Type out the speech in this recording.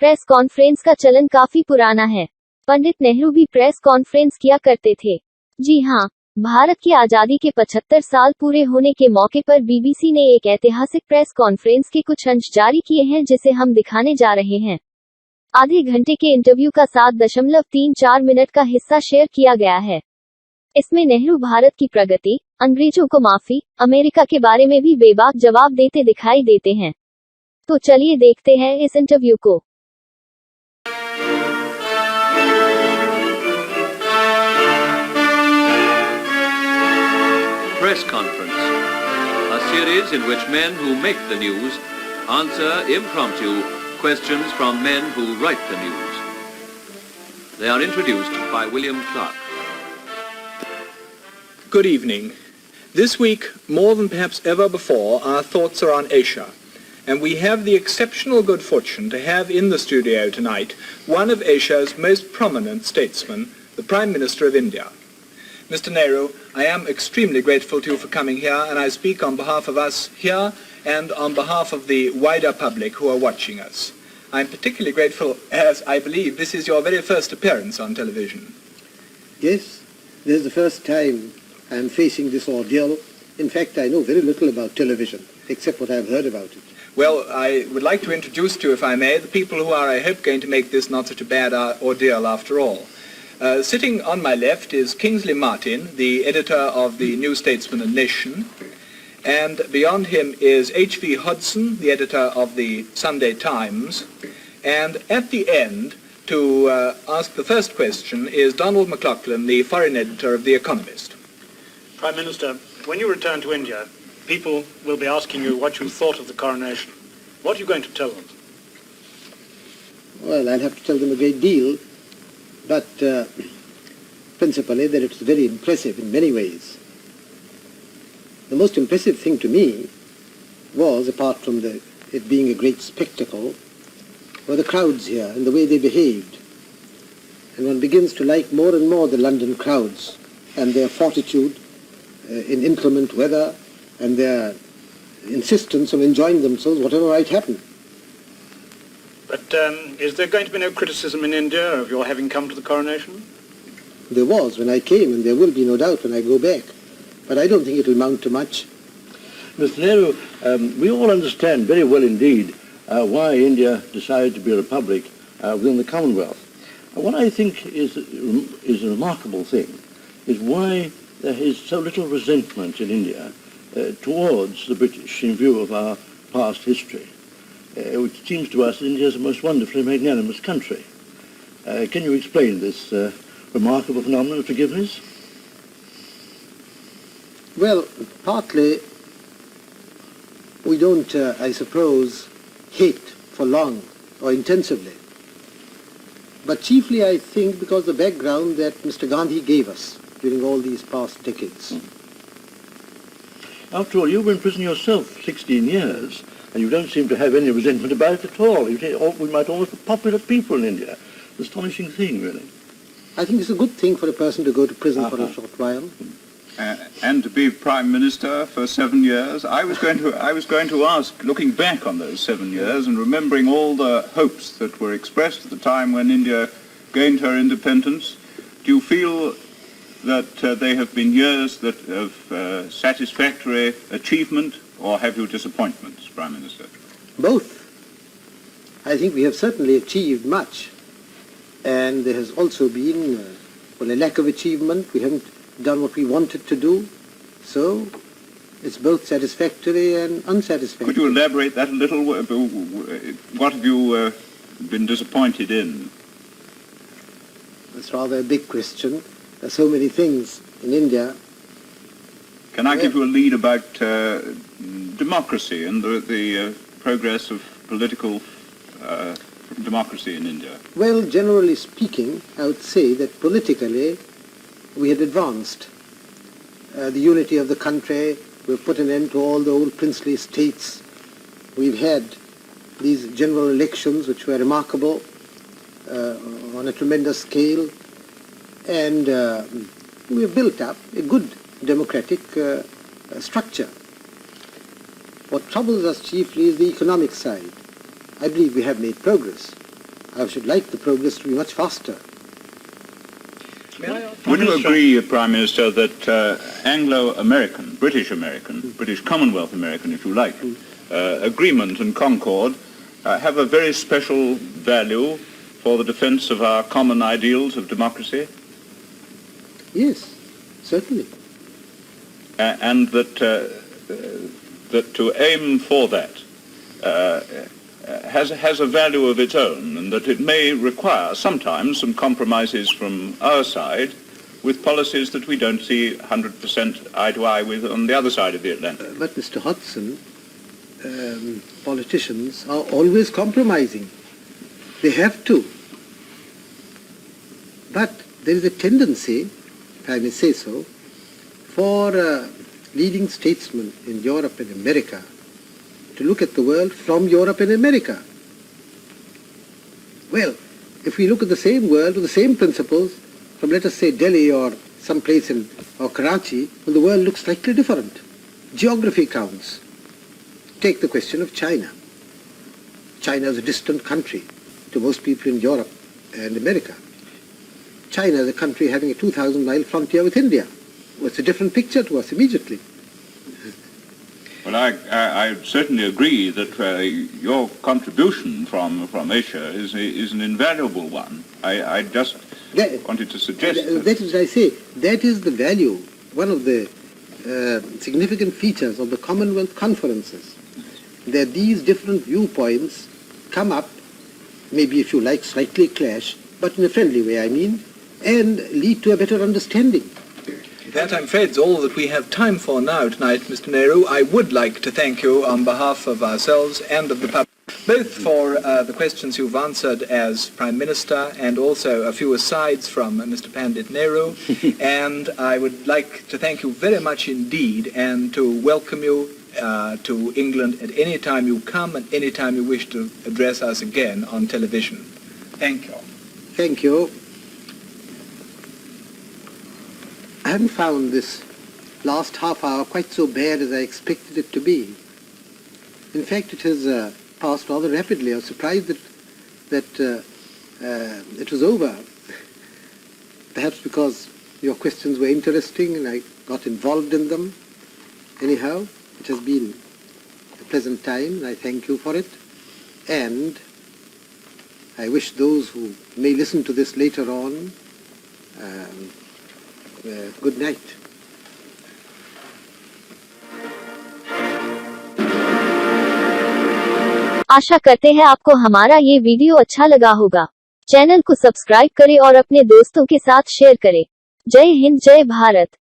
Press conference का चलन काफी पुराना है। पंडित नेहरू भी प्रेस कॉन्फ्रेंस किया करते थे। जी हाँ, भारत की आजादी के 75 साल पूरे होने के मौके पर बीबीसी ने एक ऐतिहासिक प्रेस कॉन्फ्रेंस के कुछ अंश जारी किए हैं, जिसे हम दिखाने जा रहे हैं। आधे घंटे के इंटरव्यू का 7.34 मिनट का हिस्सा शेयर किया गया है। इसमें नेहरू भारत की प्रगति, अंग्रेजों को माफी, अमेरिका के बारे में भी बेबाक जवाब देते दिखाई देते हैं। तो चलिए देखते हैं इस इंटरव्यू को। Press Conference, a series in which men who make the news answer impromptu questions from men who write the news. They are introduced by William Clark. Good evening. This week, more than perhaps ever before, our thoughts are on Asia. And we have the exceptional good fortune to have in the studio tonight one of Asia's most prominent statesmen, the Prime Minister of India. Mr. Nehru, I am extremely grateful to you for coming here, and I speak on behalf of us here and on behalf of the wider public who are watching us. I'm particularly grateful as I believe this is your very first appearance on television. Yes, this is the first time I'm facing this ordeal. In fact, I know very little about television, except what I've heard about it. Well, I would like to introduce to you, if I may, the people who are, I hope, going to make this not such a bad ordeal after all. Sitting on my left is Kingsley Martin, the editor of the New Statesman and Nation, and beyond him is H.V. Hodson, the editor of the Sunday Times, and at the end, to ask the first question, is Donald McLaughlin, the foreign editor of The Economist. Prime Minister, when you return to India, people will be asking you what you thought of the coronation. What are you going to tell them? Well, I'll have to tell them a great deal, but principally that it's very impressive in many ways. The most impressive thing to me was, apart from it being a great spectacle, were the crowds here and the way they behaved. And one begins to like more and more the London crowds and their fortitude in inclement weather and their insistence on enjoying themselves, whatever might happen. But is there going to be no criticism in India of your having come to the coronation? There was when I came, and there will be no doubt when I go back. But I don't think it will amount to much. Mr. Nehru, we all understand very well indeed why India decided to be a republic within the Commonwealth. What I think is a remarkable thing is why there is so little resentment in India towards the British in view of our past history. It seems to us that India is a most wonderfully magnanimous country. Can you explain this remarkable phenomenon of forgiveness? Well, partly we don't, I suppose, hate for long or intensively. But chiefly, I think, because the background that Mr. Gandhi gave us during all these past decades. After all, you were in prison yourself 16 years, and you don't seem to have any resentment about it at all. We might almost be popular people in India. Astonishing thing, really. I think it's a good thing for a person to go to prison for a short while. And to be Prime Minister for 7 years. I was going to ask, looking back on those 7 years and remembering all the hopes that were expressed at the time when India gained her independence, do you feel that they have been years of satisfactory achievement, or have you disappointments, Prime Minister? Both. I think we have certainly achieved much. And there has also been a lack of achievement. We haven't done what we wanted to do. So it's both satisfactory and unsatisfactory. Could you elaborate that a little? What have you been disappointed in? That's rather a big question. There are so many things in India. Can I give you a lead about democracy and the progress of political democracy in India? Well, generally speaking, I would say that politically we had advanced. The unity of the country, we've put an end to all the old princely states. We've had these general elections which were remarkable on a tremendous scale, and we've built up a good democratic structure. What troubles us chiefly is the economic side. I believe we have made progress, I should like the progress to be much faster. Would you agree, Prime Minister, that Anglo-American, British Commonwealth American, if you like, agreement and concord have a very special value for the defence of our common ideals of democracy? Yes, certainly. And that to aim for that has a value of its own, and that it may require sometimes some compromises from our side with policies that we don't see 100% eye to eye with on the other side of the Atlantic. But Mr. Hodgson, politicians are always compromising. They have to. But there is a tendency, if I may say so, for leading statesmen in Europe and America to look at the world from Europe and America. Well, if we look at the same world with the same principles from, let us say, Delhi or some place or Karachi, well, the world looks slightly different. Geography counts. Take the question of China. China is a distant country to most people in Europe and America. China is a country having a 2,000-mile frontier with India. Well, it's a different picture to us immediately. Well, I certainly agree that your contribution from Asia is an invaluable one. I just wanted to suggest that is what I say. That is the value, one of the significant features of the Commonwealth conferences, that these different viewpoints come up, maybe if you like slightly clash, but in a friendly way, I mean, and lead to a better understanding. That, I'm afraid, is all that we have time for now tonight, Mr. Nehru. I would like to thank you on behalf of ourselves and of the public, both for the questions you've answered as Prime Minister and also a few asides from Mr. Pandit Nehru. And I would like to thank you very much indeed and to welcome you to England at any time you come and any time you wish to address us again on television. Thank you. Thank you. I haven't found this last half hour quite so bad as I expected it to be. In fact, it has passed rather rapidly. I was surprised that it was over. Perhaps because your questions were interesting and I got involved in them. Anyhow, it has been a pleasant time and I thank you for it. And I wish those who may listen to this later on good night. आशा करते हैं आपको हमारा ये video अच्छा लगा होगा। Channel को subscribe करें और अपने दोस्तों के साथ शेयर करें। जय हिंद, जय भारत।